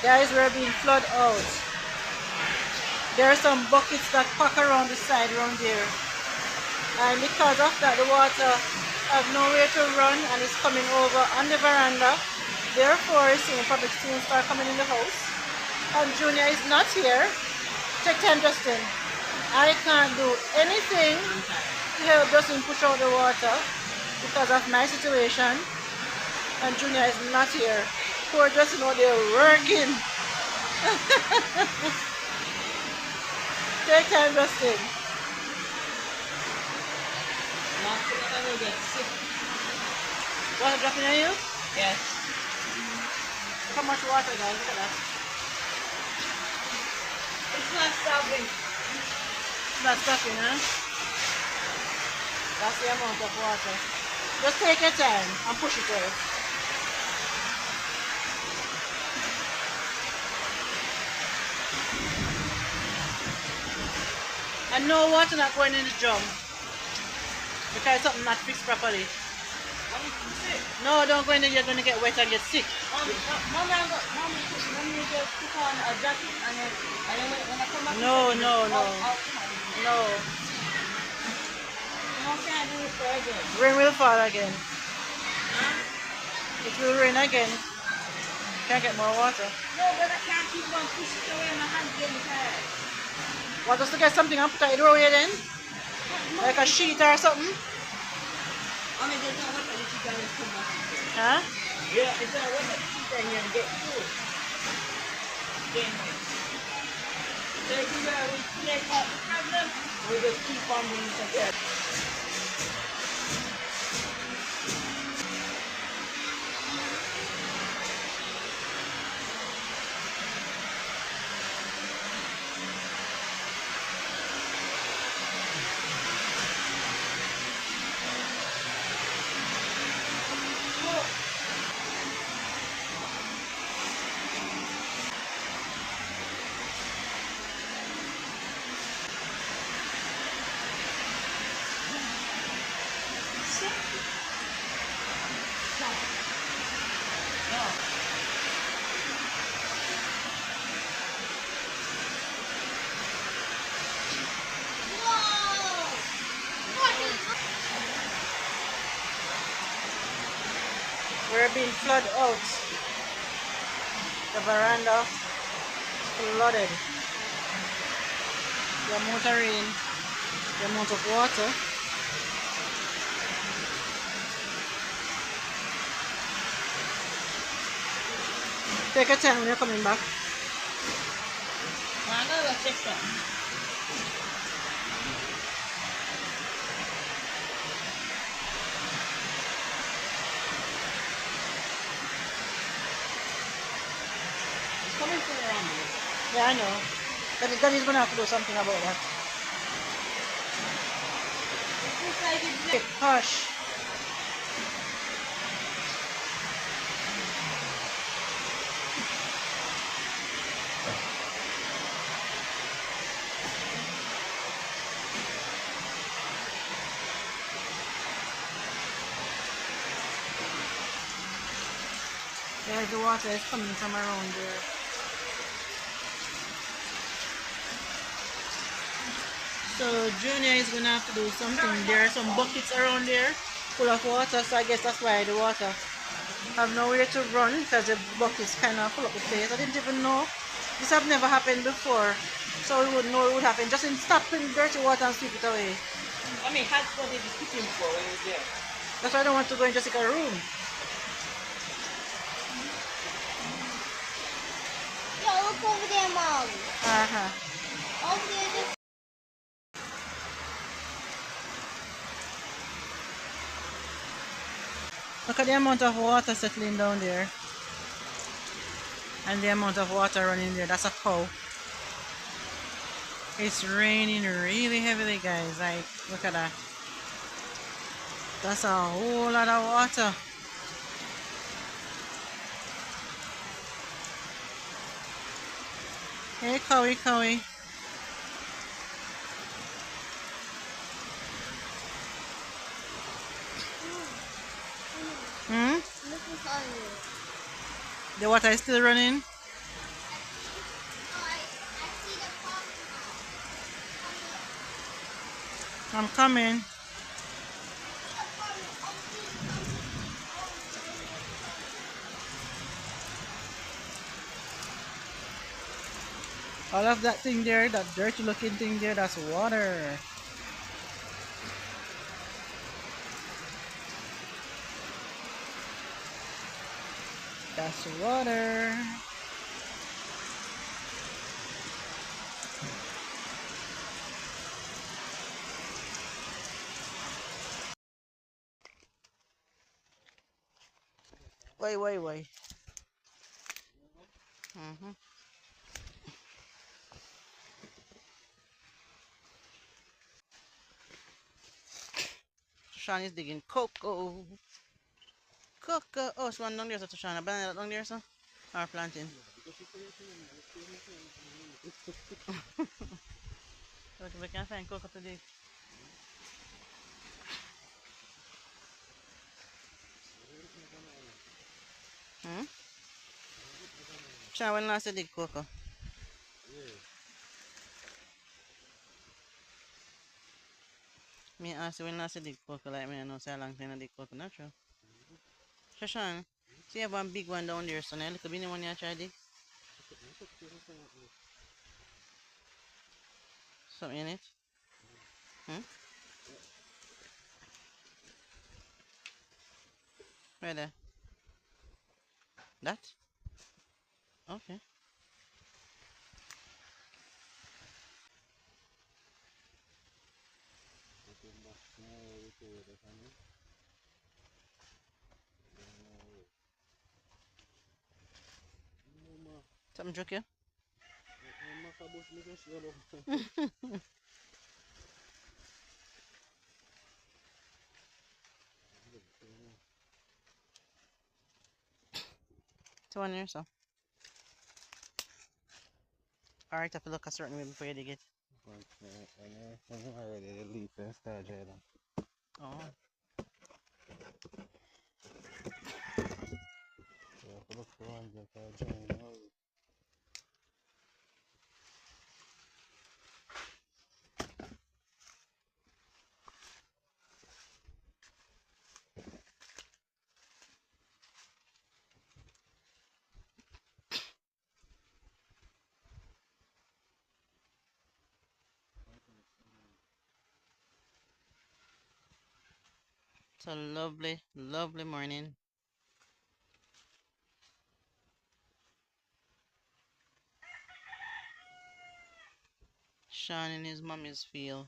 Guys, we're being flooded out. There are some buckets that pack around the side around there. And because of that, the water have nowhere to run and it's coming over on the veranda. Therefore, seeing public students start coming in the house. And Junior is not here. Take time, Justin. I can't do anything to help Justin push out the water because of my situation. And Junior is not here. Poor Justin out there working. Take time, Justin. Water dropping on you? Yes. How much water, guys? Look at that. It's not stopping. It's not stopping, huh? That's the amount of water. Just take your time and push it out. And no water not going in the drum because something not fixed properly. No, don't go in there, you're going to get wet and get sick. Mommy, just put on a jacket and then when I come back, No. No, can't do it again. Rain will fall again. Huh? It will rain again. Can't get more water. No, but I can't keep on pushing it away, my hand's getting tired. Want us to get something and put it in the doorway then? Like a sheet or something? I mean, there's no way that you can come back. Huh? Yeah, it's not way that you can here and get food. Then, so if we take out the problem, we just keep on doing it again. We're being flooded out. The veranda flooded. The amount of rain, the amount of water. Take your time when you're coming back. I'm going to check that. Coming from around here. Yeah, I know. But Daddy's gonna have to do something about that. Okay, hush. There's the water is coming from around there. So Junior is gonna have to do something. There are some buckets around there full of water, so I guess that's why the water have nowhere to run because the buckets kind of full up the place. I didn't even know. This have never happened before, so we wouldn't know it would happen. Just in stop in dirty water and sweep it away. I mean, that's what they be cooking for when you're there. That's why I don't want to go in just like a room. Yo, look over there, Mom. Over there, just... Look at the amount of water settling down there. And the amount of water running there. That's a cow. It's raining really heavily, guys. Like, look at that. That's a whole lot of water. Hey, cowie, cowie. Hmm? Look what's on you. The water is still running? I'm coming. All of that thing there, that dirty looking thing there, that's water. That's water. Wait. Mm-hmm. Sean is digging cocoa. Cocoa. Oh, it's one down there, so Sean. A banana down there, so? Or planting. Look if we can find cocoa to dig. Hmm? Sean, when last you dig cocoa? Me ask you when last you dig cocoa, like me I know say a long time I dig cocoa, not true. So Sean, see you have one big one down there, so now a little bit one you try dig? Something in it? Hmm? Where there? That? Okay. Something joke you? So one here, so. Alright, have to look a certain way before you dig it. I'm already the leaf and start drying. Oh. So I have to look for ones that are drying now. It's a lovely, lovely morning. Sean in his mommy's field.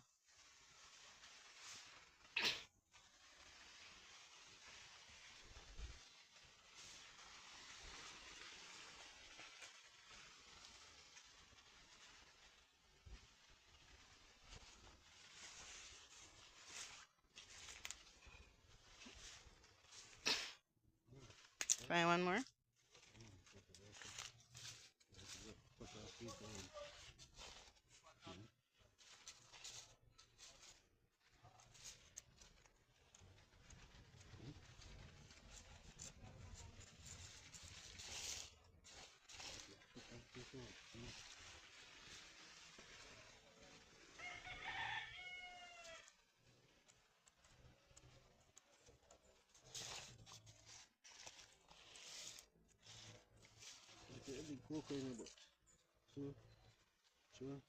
Try one more. Get a big cocoa in it, but sure, sure.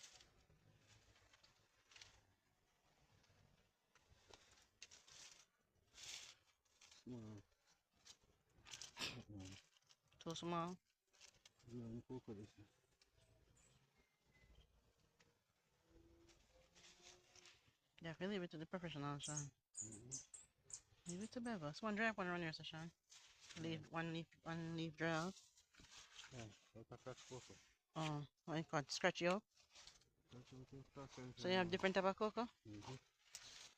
Small. Too small. Yeah, cocoa this is. Yeah, if you leave it to the professional, Sean. Leave it to Beva. So one dry one around here, so Sean. Leave one leaf dry out. Yeah, like a crack cocoa. Oh, I got scratch you up. That's what you crack and So you have different type of cocoa?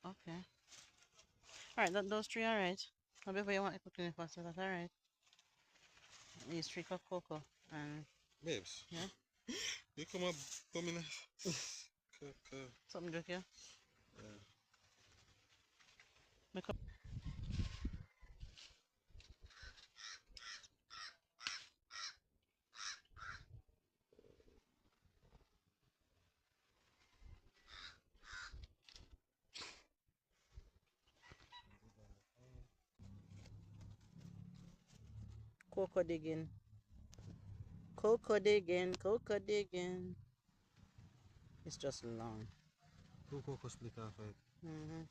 Okay. Alright, those three alright. Now before you want to cook in the pasta, that's alright. These three cup cocoa and Babes, yeah. you come up, come in. Something drink here. Yeah. Make up. cocoa digging. Cocoa digging, cocoa digging. It's just long. Two cocoa split off it. Mm-hmm.